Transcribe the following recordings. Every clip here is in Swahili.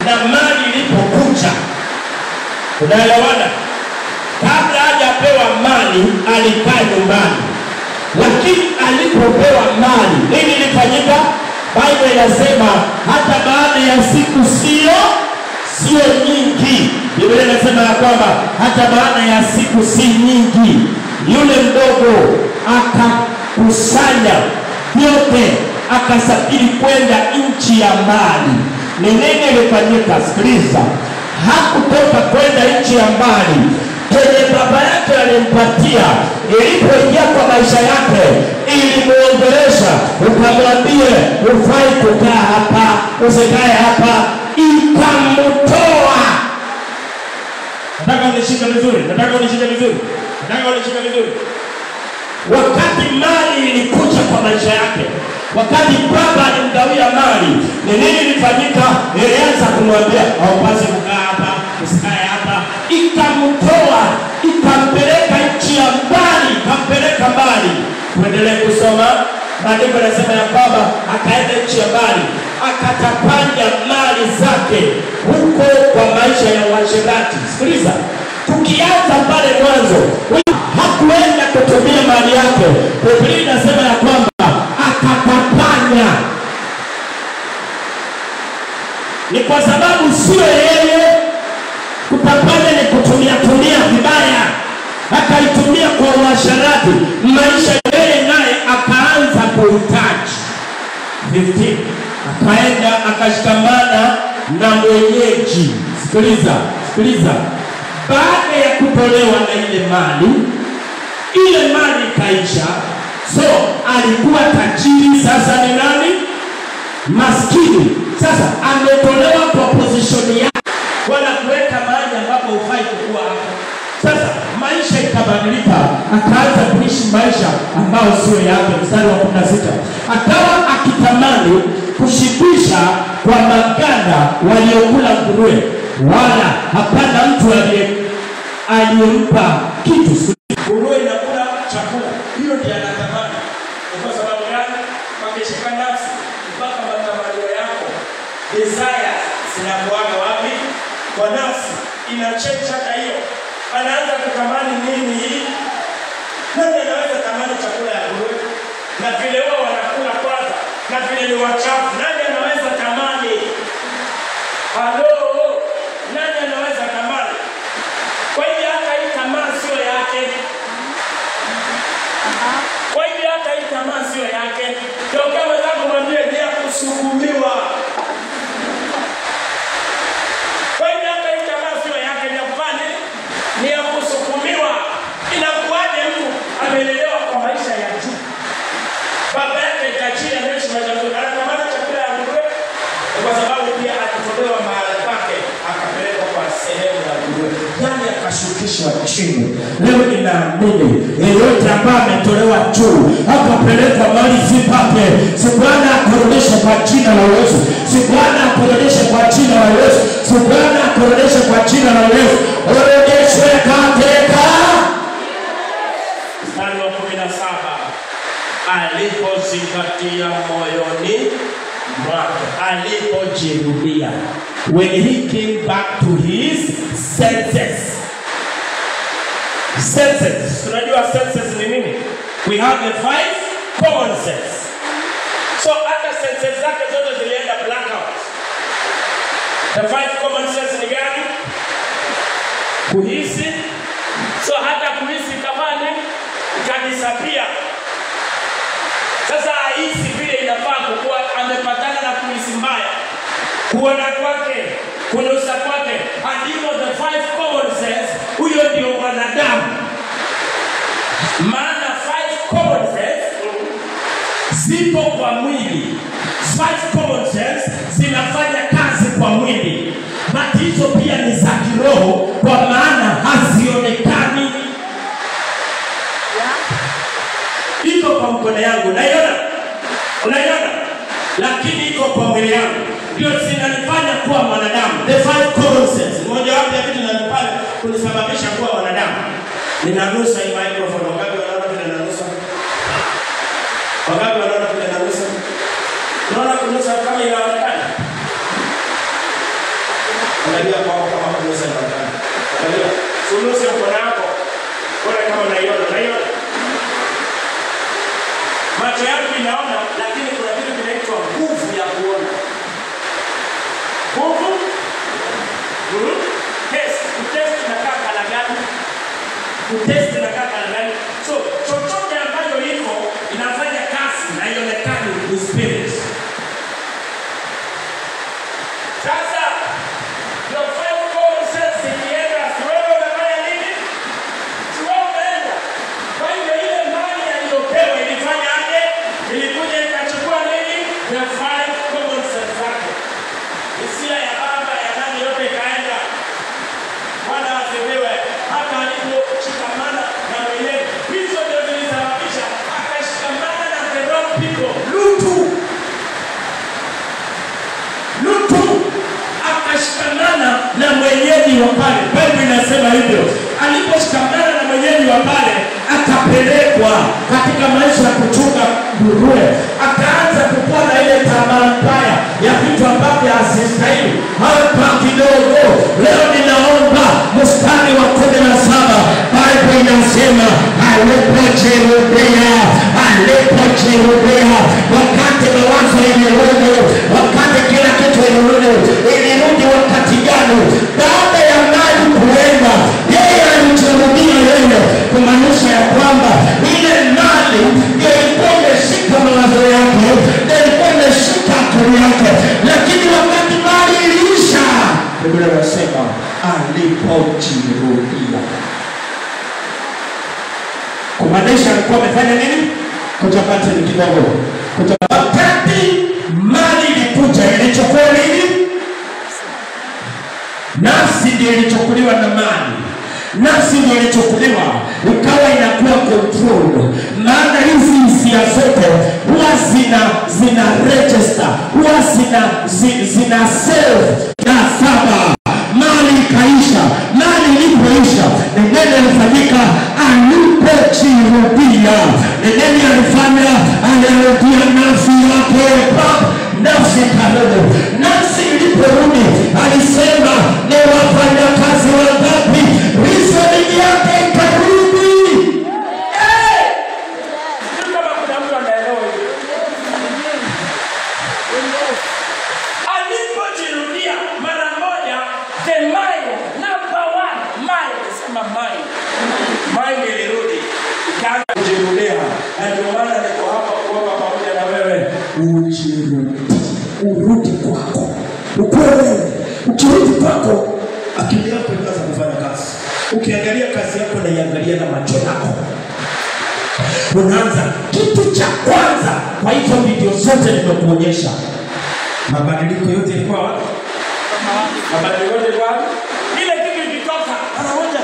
na mali ilipokuja. Unaelewana? Kabla hajapewa mali alikaa nyumbani, lakini alipopewa mali nini ilifanyika? Biblia inasema hata baada ya siku sio nyingi. Biblia inasema ya kwamba hata baada ya siku si nyingi, yule mdogo akakusanya yote, akasafiri kwenda nchi ya mbali. Ni nini ilifanyika? Sikiliza, hakutoka kwenda nchi ya mbali. Kwenye baba yake alimpatia, ilipoingia kwa maisha yake ilimuongelesha, ukamwambie ufai kukaa hapa, usikae hapa, ikamtoa. Nataka unishike vizuri. Wakati mali ilikuja kwa maisha yake, wakati baba alimgawia mali, ni nini ilifanyika? Ilianza kumwambia haupasi kukaa hapa, usikae hapa. Ikamtoa, ikampeleka nchi ya mbali, ikampeleka mbali. Tuendelee kusoma. Maandiko yanasema ya kwamba akaenda nchi ya mbali, akatapanya mali zake huko kwa maisha ya uasherati. Sikiliza, tukianza pale mwanzo, hakuenda kutumia mali yake. Biblia inasema ya kwamba akatapanya. Ni kwa sababu sio yeye kutapanya, ni kutumia vibaya. Akaitumia kwa uasherati, maisha yeye naye akaanza kuhitaji. 15 akaenda akashikamana na mwenyeji. Sikiliza. Baada ya kutolewa na ile mali ikaisha. So alikuwa tajiri, sasa ni nani? Maskini. Sasa ametolewa kwa position yake, wala kuweka mahali ambapo hufai kuwa hapo. Sasa maisha ikabadilika, akaanza kuishi maisha ambayo sio yake. Mstari wa 16, akawa akitamani kushibisha kwa maganda waliokula nguruwe, wala hapana mtu aliyempa kitu. Nguruwe inakula chakula, hiyo ndiyo anatamani. Kwa sababu gani? Pakishika nafsi mpaka matamanio yako, desire zinakuaga wapi? Kwa nafsi. Inachange hata hiyo. Anaanza kutamani nini hii? Nani anaweza tamani chakula ya nguruwe? Na vile wao wanakula kwanza, na vile ni wachafu. Nani anaweza tamani? Halo, nani anaweza tamani? Kwa hivyo hata hii tamaa sio yake. Ndio kama zangu mwambie ni ya kusukumiwa. Kwa hivyo hata hii tamaa sio yake, ni ya kufanya, ni ya kusukumiwa. Inakuwaje mtu amelelewa kwa maisha ya juu? Baba yake tajiri anaishi maisha mazuri, anatamani chakula ya nguruwe kwa sababu pia akitolewa mahali pake akapelekwa kwa sehemu ya nguruwe, yani akashukishwa chini. Leo ninaamini yeyote ambaye ametolewa juu akapelekwa mahali si pake, si Bwana akurudishe kwa jina la Yesu. Si Bwana akurudishe kwa jina la Yesu. Si Bwana akurudishe kwa jina la Yesu. Urudishwe katika mstari wa 17, alipozingatia moyoni mwake, alipojirudia. When he came back to his senses. Tunajua senses ni nini? We have the 5 common sense. So hata senses zake zote zilienda blackout. The 5 common sense ni gani? Kuhisi. So hata kuhisi kafani ikadisappear. Sasa hisi vile inafaa kuwa amepatana na kuhisi mbaya. Kuona kwake, kunusa kwake, and even the 5 common sense, huyo ndio mwanadamu. Maana 5 common sense zipo kwa mwili. 5 common sense zinafanya kazi kwa mwili, but hizo pia ni za kiroho, kwa maana hazionekani. Iko kwa mkono yangu, unaiona? Lakini iko kwa mwili yangu. Ndio zinanifanya kuwa mwanadamu. The 5 common sense. Mmoja wapo ya vitu vinanifanya kunisababisha kuwa mwanadamu. Ninanusa hii microphone. Wakati wanaona vile nanusa. Unaona kunusa kama inaonekana? Angalia kwako kama unaweza ndani. Angalia. Suluhisho uko nako. Bora kama unaiona. Macho yako inaona, lakini kuna vitu vinaitwa nguvu ya kuona. Nguvu? Test inakaa kala gani? Test inakaa kala gani? So, chochote ambayo iko inafanya kazi na ionekane ni spirit. Sasa, your five common sense ikienda, siwewe unafanya nini? Siwewe unaenda. Kwa hivyo ile mali aliyopewa ilifanya aje? Ilikuja ikachukua nini? The five common sense zake. Hisia ya baba ya nani yote ikaenda. Bwana asifiwe. Hata aliposhikamana na mwenyewe, hizo ndio zilisababisha akashikamana na the wrong people. Lutu akashikamana na mwenyeji wa pale. Biblia inasema hivyo. Aliposhikamana na mwenyeji wa pale, akapelekwa katika maisha ya kuchunga nguruwe. Akaanza kuwa na ile tamaa mbaya ya vitu ambavyo hasistahili. Hapa kidogo leo ninaomba mstari wa 17. Biblia inasema alipojirudia wakati mawazo ilirudi, wakati kila kitu ilirudi wakati gani? Baada ya mali kuenda, yeye alijirudia yeye, kumaanisha ya kwamba ile mali ilikuwa imeshika mawazo yake, ilikuwa imeshika akili yake, lakini wakati mali iliisha, Biblia inasema alipojirudia. Kumaanisha alikuwa amefanya nini? Kutapata ni kidogo. Wakati mali ilikuja, ilichukua nini? Nafsi ndio ilichukuliwa na mali. Nafsi ndio ilichukuliwa, ikawa inakuwa control. Maana hizi hisia zote huwa zina register, huwa zina save na saba. Mali ikaisha. Mali ilipoisha, neno lilifanyika alipojirudia. Neno alifanya alirudia nafsi yake. Nafsi karudi. Nafsi iliporudi, alisema ni wafanyakazi wangapi? Reasoning yake ikarudi. Kama kuna mtu anaelewa hiyo. Alipojirudia mara moja, the mind, number one, mind, sema mind. Mind ilirudi. Ikaanza kujirudia. Na ndio maana niko hapa kuomba pamoja na wewe. Urudi kwako. Ukweli. Ukirudi kwako, akili yako inaanza kufanya kazi. Ukiangalia kazi yako na iangalia na macho yako. Unaanza kitu cha kwanza kwa hizo video zote nimekuonyesha. Mabadiliko yote yalikuwa wapi? Mabadiliko yote yalikuwa wapi? Ile kitu ilitoka anaanza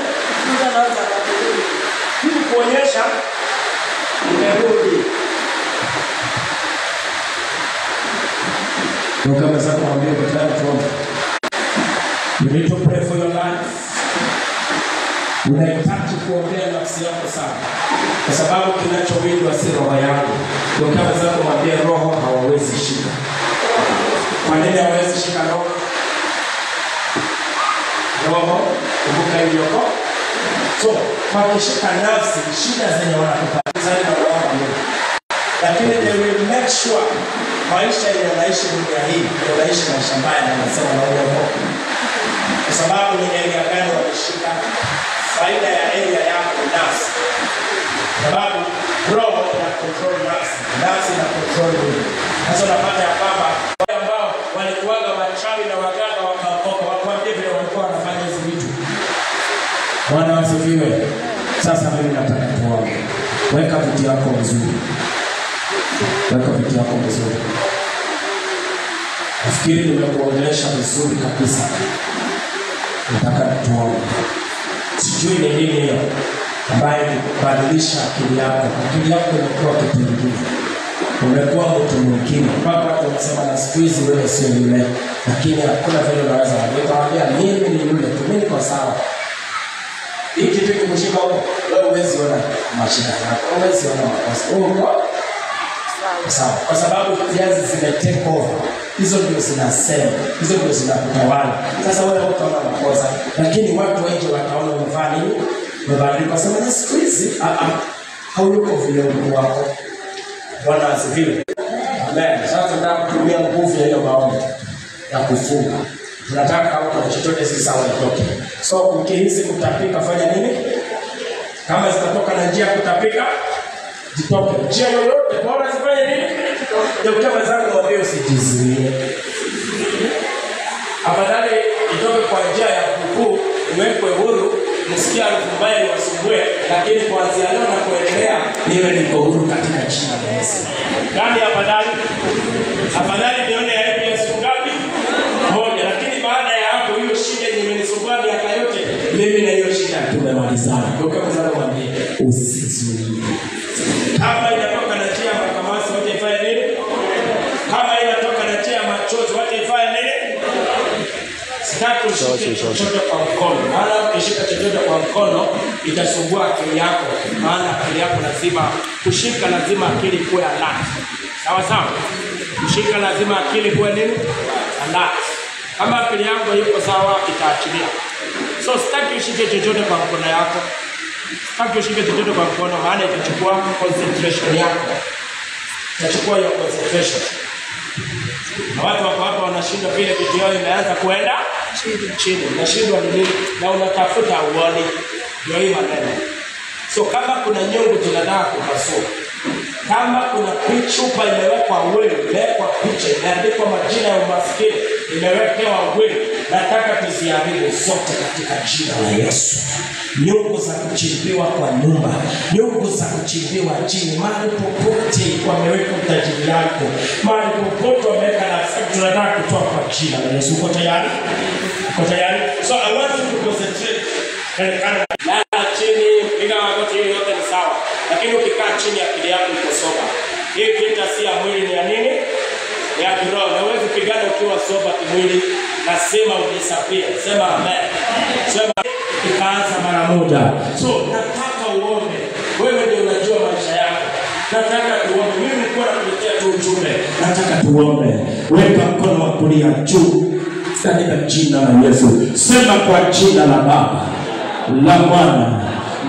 ili kuonyesha imerudi. Ndio kama sasa mwambie kwa tayari tuombe. You need to pray for your life. Unahitaji kuombea nafsi yako sana. Kwa sababu kinachowindwa si roho yako. Ndio kama sasa mwambie roho hawawezi shika. Kwa nini hawawezi shika roho? Roho, kumbuka hiyo. So, kwa kushika nafsi, shida zenye wanakupata zaidi na roho Mungu. Lakini they will make sure maisha yanaishi dunia hii, yanaishi maisha mbaya na nasema na roho. Kwa sababu ni area gani wanashika faida ya area yako nafsi. Sababu roho ina control nafsi na control mwili. Sasa unapata ya kwamba wale ambao walikuwaga wachawi na waganga wakaokoka wakwambia vile walikuwa wanafanya hizi vitu. Bwana asifiwe. Sasa mimi nataka tuombe. Weka vitu yako vizuri. Nafikiri nimekuongelesha vizuri kabisa. Nataka tuombe. Sijui ni nini hiyo ambayo kubadilisha akili yako. Akili yako imekuwa kitu kingine. Umekuwa mtu mwingine. Mpaka watu wanasema na siku hizi wewe sio yule. Lakini hakuna vile unaweza kuambia mimi ni yule. Mimi niko sawa. Hii kitu kimshika huko. Wewe huwezi ona mashida yako. Huwezi ona makosa. Sawa, kwa sababu viazi zimetake over. Hizo ndio zinasema, hizo ndio zinakutawala. Sasa wewe utaona makosa, lakini watu wengi wataona umefanya nini? Mabadiliko sema na siku hizi hauko vile wako. Bwana asifiwe. Amen. Sasa tunataka kutumia nguvu ya hiyo maombi ya kufunga. Tunataka kama chochote si sawa itoke. So ukihisi kutapika fanya nini? Kama zitatoka na njia kutapika, zitoke. Njia yoyote bora zifanye nini? Ndio kama zangu waambie usijizuie. Afadhali itoke kwa njia ya kukuu, uwekwe huru, msikia harufu mbaya iwasumbue, lakini kuanzia leo na kuendelea niwe niko huru katika jina la Yesu. Gani afadhali? Afadhali nione ya siku ngapi? Moja, lakini baada ya hapo hiyo shida imenisumbua miaka yote, mimi na hiyo shida tumemalizana. Ndio kama zangu waambie usizuie. Kama inatoka na njia makamasi wote ifanye nini? Kama inatoka na njia machozi wote ifanye nini? Sitaki ushike chochote kwa mkono. Maana ukishika chochote kwa mkono itasumbua akili yako. Maana akili yako lazima kushika, lazima akili kuwe alert. Sawa sawa? Kushika lazima akili kuwe nini? Alert. Kama akili yako iko sawa itaachilia. So sitaki ushike chochote kwa mkono yako. Sitaki ushike chochote kwa mkono, maana itachukua concentration yako. Itachukua hiyo concentration. Na watu wako hapa wanashinda vile vitu yao imeanza kuenda chini. Unashindwa ni nini? Na unatafuta uone. Ndio hii maneno. So kama kuna nyungu tunataka kupasua, kama kuna chupa imewekwa wewe, imewekwa picha, imeandikwa majina ya umaskini, imewekewa wewe, nataka tuziharibu zote katika jina la Yesu. Nyungu za kuchimbiwa kwa nyumba, nyungu za kuchimbiwa chini, mahali popote wameweka utajiri yako, mahali popote wameweka nafsi, tunataka kutoa kwa jina la Yesu. Uko tayari? Uko tayari? So I want you to concentrate. Lala chini, piga magoti yote ni sawa. Lakini ukikaa chini akili yako iko soba. Hii vita si ya mwili, ni ya nini? Ni ya kiroho. Na huwezi pigana ukiwa soba kimwili. Nasema udisappear. Sema amen. Sema ikaanza mara moja. So nataka uombe. Wewe ndio unajua maisha yako. Nataka tuombe. Mimi nilikuwa nakuletea tu ujumbe. Nataka tuombe. Weka mkono wa kulia juu katika jina la Yesu. Sema kwa jina la Baba, la Mwana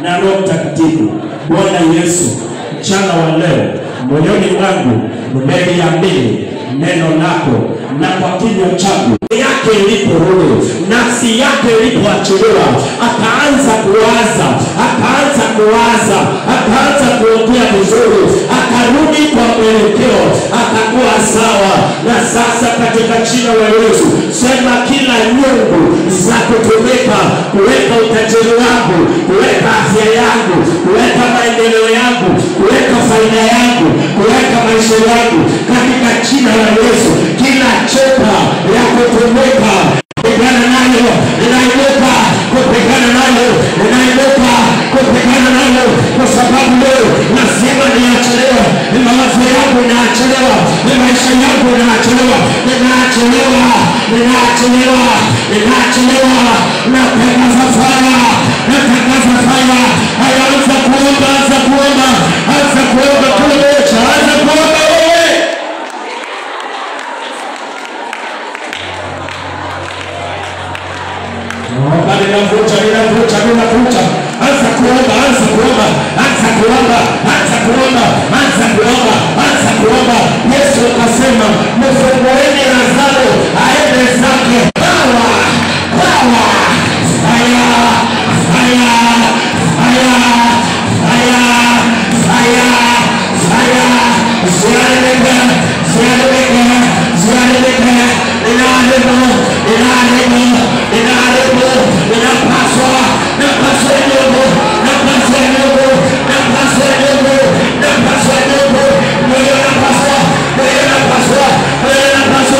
na Roho Mtakatifu. Bwana Yesu, mchana wa leo moyoni mwangu nimeliamini neno lako, na kwa kinywa changu yake iliporudi, nafsi yake ilipoachiliwa, akaanza kuwaza kuongea vizuri, akarudi kwa mwelekeo, akakuwa sawa. Na sasa katika jina la Yesu, sema kila nyungu za kutumika kuweka utajiri wangu, kuweka afya yangu, kuweka maendeleo yangu, kuweka faida yangu, kuweka maisha yangu, katika jina la Yesu, kila chopa ya kutumika kupigana nayo, inainuka kupigana nayo, inainuka kupigana nayo, kwa sababu leo nasema niachelewa, mawazo yangu inaachelewa, maisha yangu inaachelewa, ninaachelewa, natangaza fire, anza kuomba kule, anza kuomba wewe. Ninavuta. Anza kuomba. Yesu akasema, mfungueni Lazaro aende zake. Power. Napaswa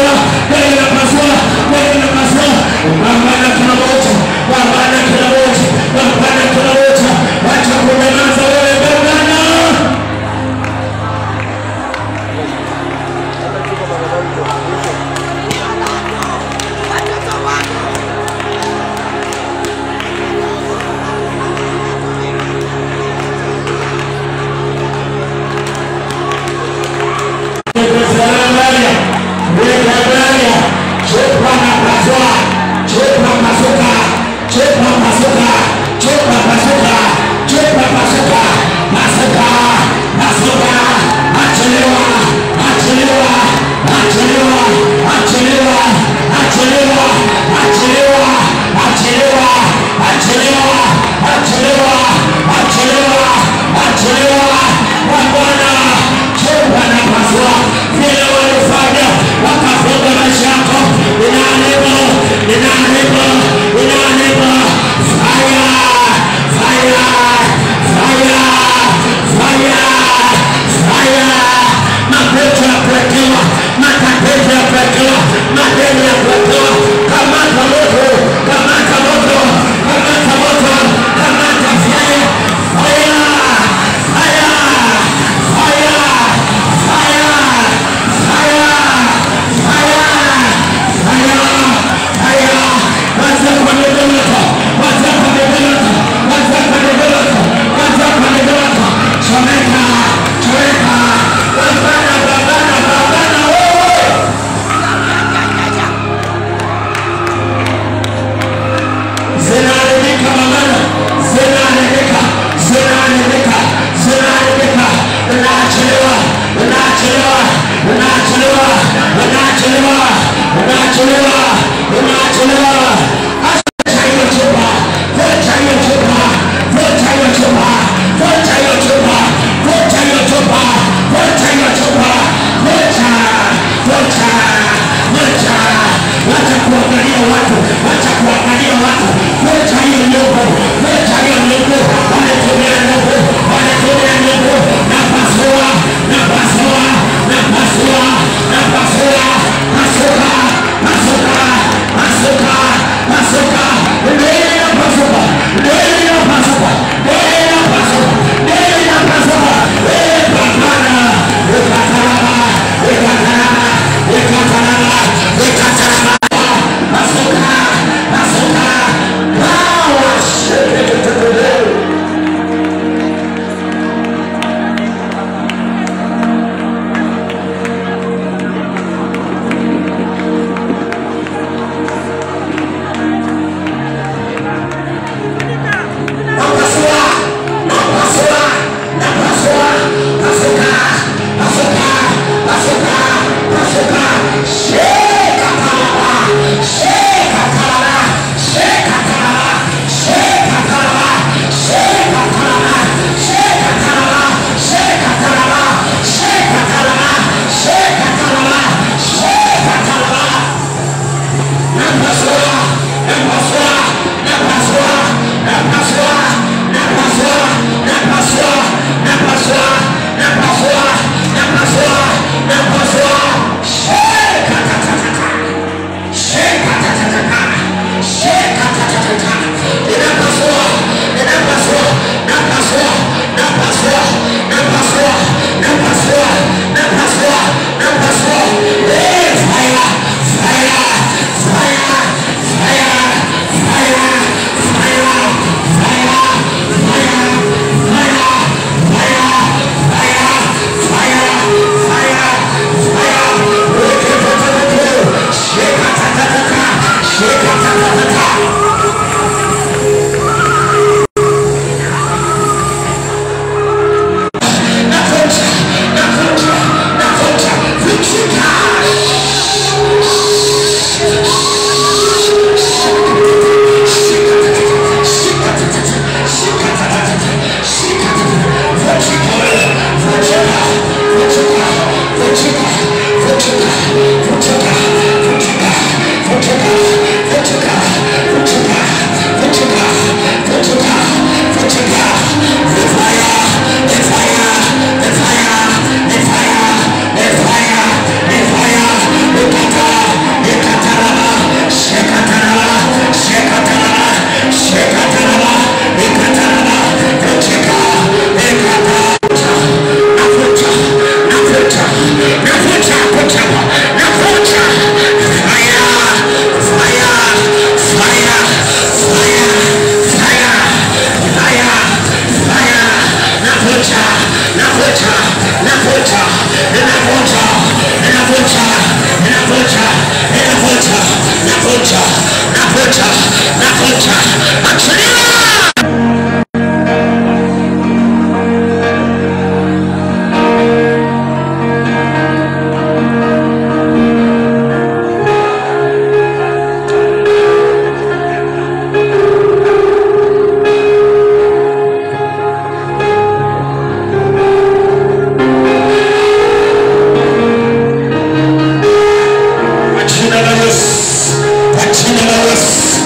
Yes.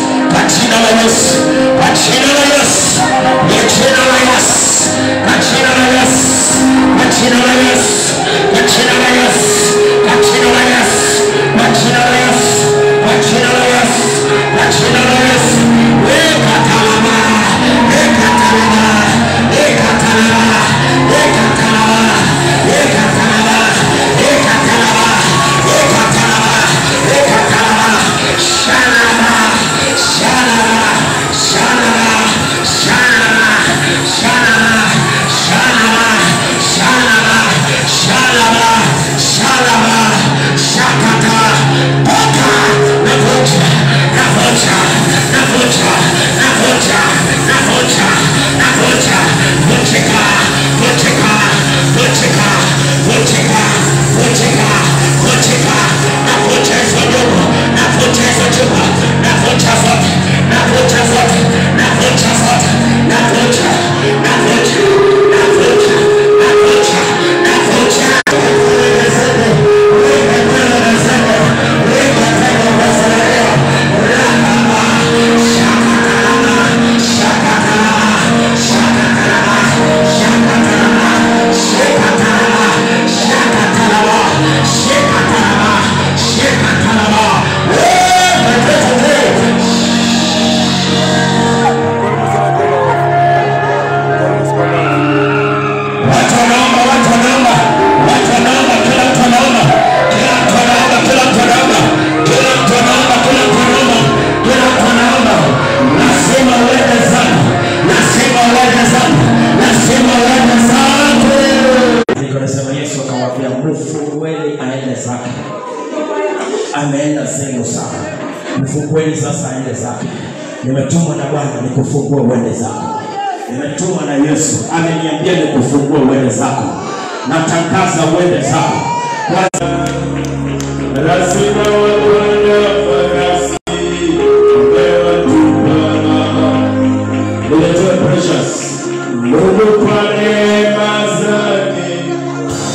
ende zake. Nimetumwa na Bwana nikufungue uende zako. Nimetumwa na Yesu ameniambia nikufungue uende zako. Natangaza uende zako. Lazima wakwenda farasi umewa tupana. Niletue precious Mungu kwa neema zake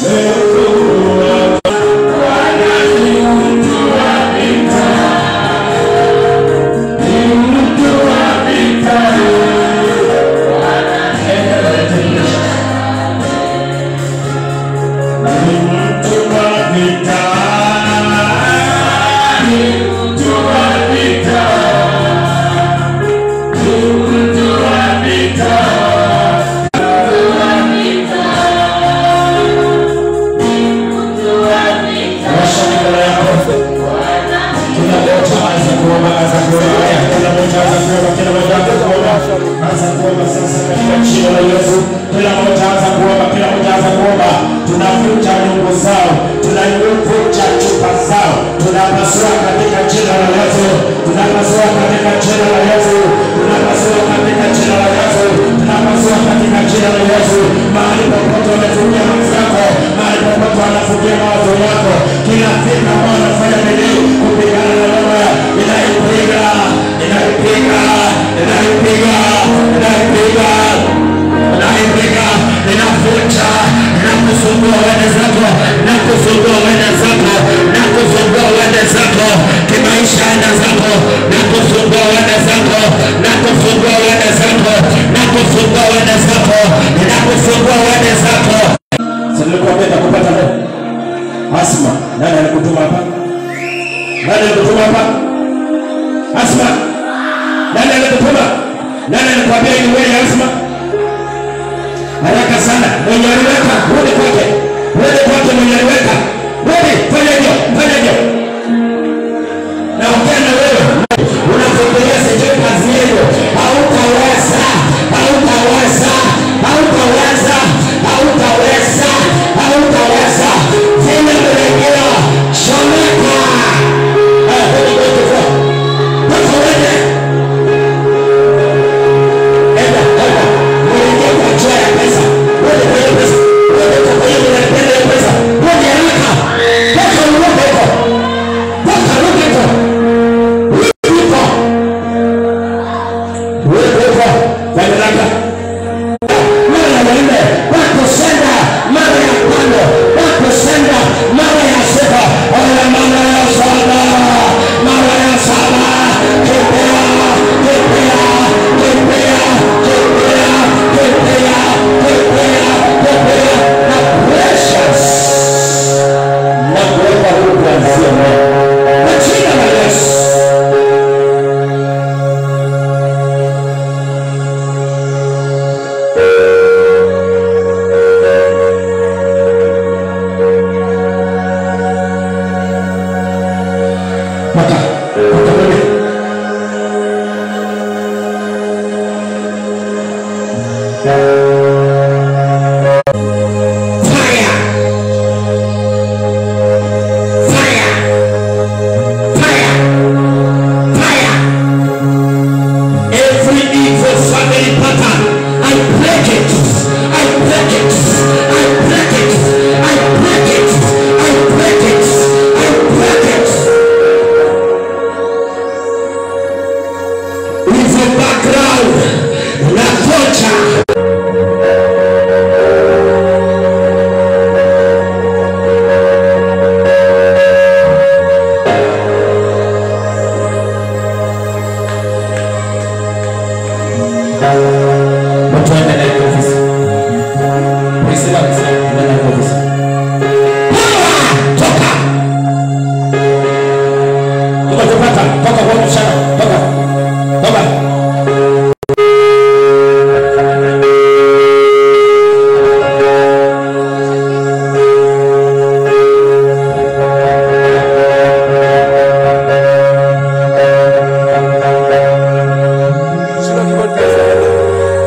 mekua Bwana ni mtu wa vita. Ni mtu wa vita. Ni mtu wa vita. Tunavuta nyungu zao, tunaivuta chupa zao, tunapasua katika jina la Yesu, tunapasua katika jina la Yesu, tunapasua katika jina la Yesu, tunapasua katika jina la Yesu. Mahali popote wamefungia mawazo yako, mahali popote wanafungia mawazo yako, kila fikra ambayo wanafanya bidii kupigana na wewe, inaipiga, inaipiga, inaipiga, inaipiga, inaipiga, inavuta, inakufungua wende zako, inakufungua wende zako, inakufungua wende zako, kimaisha enda zako, inakufungua wende zako, inakufungua wende zako, inakufungua wende zako, inakufungua wende zako. Sasa nilikwambia nitakupata leo. Asma, nani alikutuma hapa? Nani alikutuma hapa? Asma, nani alikutuma? Nani alikwambia ni wewe Asma? Haraka sana, mwenye aliweka, rudi kwake. Rudi kwake mwenye aliweka. Rudi, fanya hivyo, fanya hivyo. Na ukenda wewe, unafikiria sijui kazi yenu, hautaweza, hautaweza, hautaweza, hautaweza, hautaweza. Tena mrejea, chomeka. Rudi kwake kwa. Watu wende. Enda, enda. Mrejea kwa njia ya pesa. Rudi kwa hiyo pesa. Rudi kwa hiyo unapenda hiyo pesa. Rudi haraka. Toka uruke huko. Toka uruke huko. Rudi huko. Rudi huko. Fanya haraka. Mara ya nne, wako senda. Mara ya tano, wako senda. Mara ya sita, oya mara ya saba. Mara ya saba. Kipea, kipea, kipea, kipea, kipea, kipea, kipea. Na precious. Na kuweka huu kuanzia leo. Kwa jina la Yesu. Paka, paka wewe. Fire. Fire. Fire. Fire. Every evil family pattern, I break it. I break it. I break it. I break it. I break it. I break it. Evil background, na torture. Watu waende ndani ya ofisi. Polisi wako ndani ya ofisi. Toka! Toka tupata, toka kwa mshana, toka. Toka. Sino que golpea.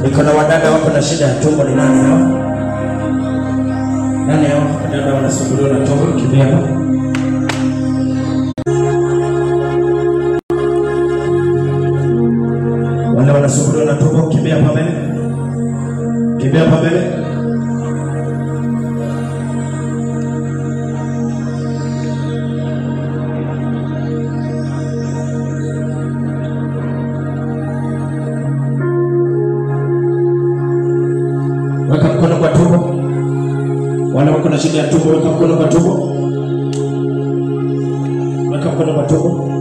Niko na wadada wako na shida ya tumbo. Ni nani hao? Nani hao? Wadada wanasumbuliwa na tumbo. Kimbia hapa. Wale wanasumbuliwa na tumbo, kimbia hapa mbele. Kimbia hapa mbele. Weka mkono kwa tumbo. Wale wako na shida ya tumbo, weka mkono kwa tumbo. Weka mkono kwa tumbo.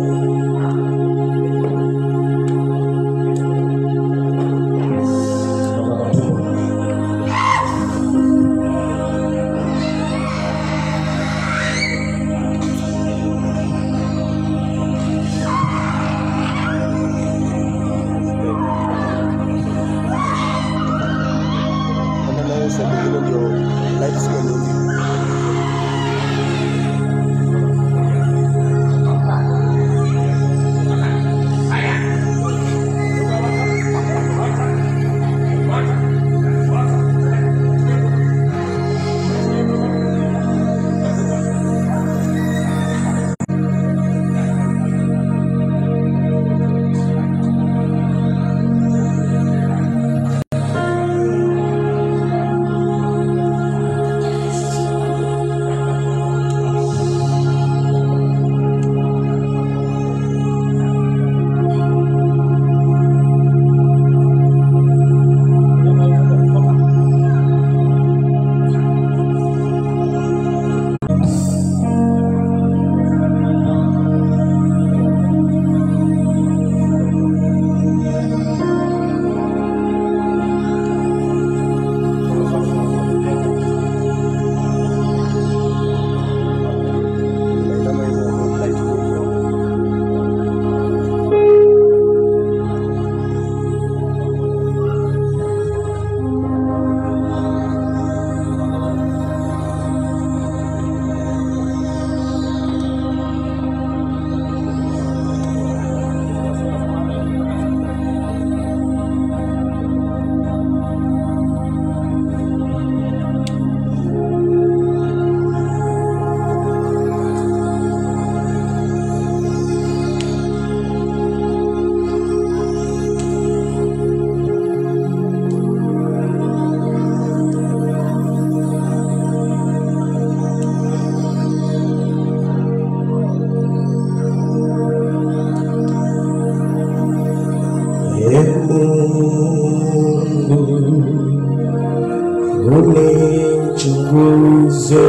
Unichunguze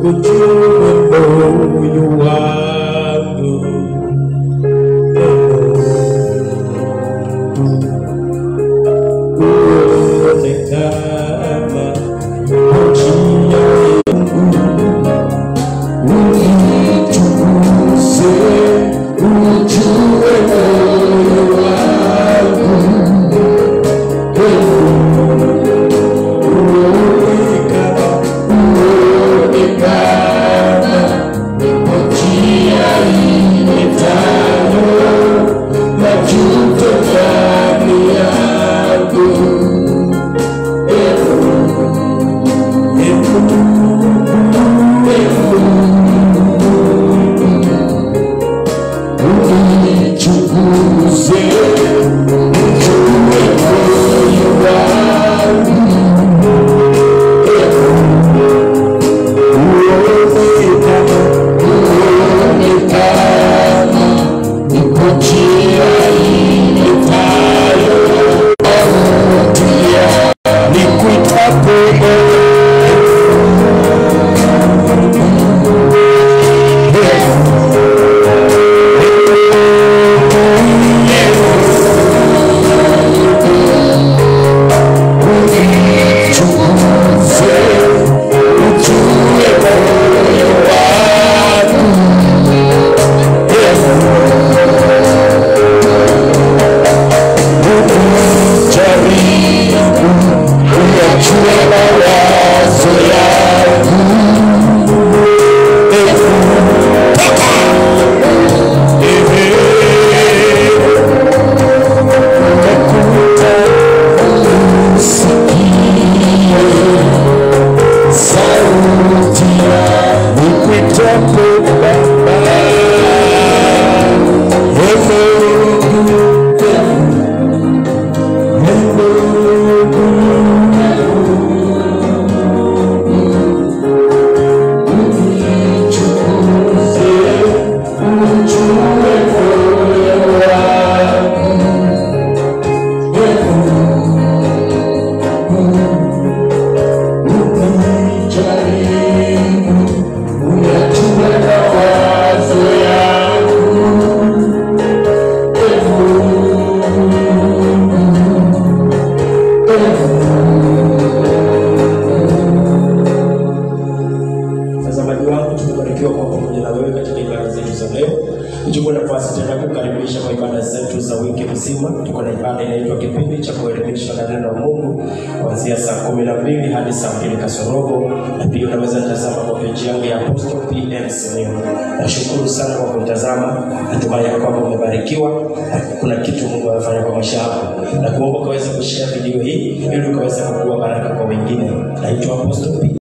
ujue moyo wangu, uone kama njia yangu. Unichunguze ujue moyo wangu, wangu, tumebarikiwa kwa pamoja na wewe katika ibada zetu za leo. Nichukue nafasi tena kukaribisha kwa ibada zetu za wiki mzima. Tuko na ibada inaitwa kipindi cha kuelimisha na neno la Mungu kuanzia saa 12 hadi saa 2 kasorobo, na pia unaweza tazama kwa page yangu ya Apostle PN Simiyu. Nashukuru sana kwa kutazama. Natumai kwamba umebarikiwa. Kuna kitu Mungu anafanya kwa maisha yako, na kuomba ukaweze kushare video hii ili ukaweze kuwa baraka kwa wengine. Naitwa Apostle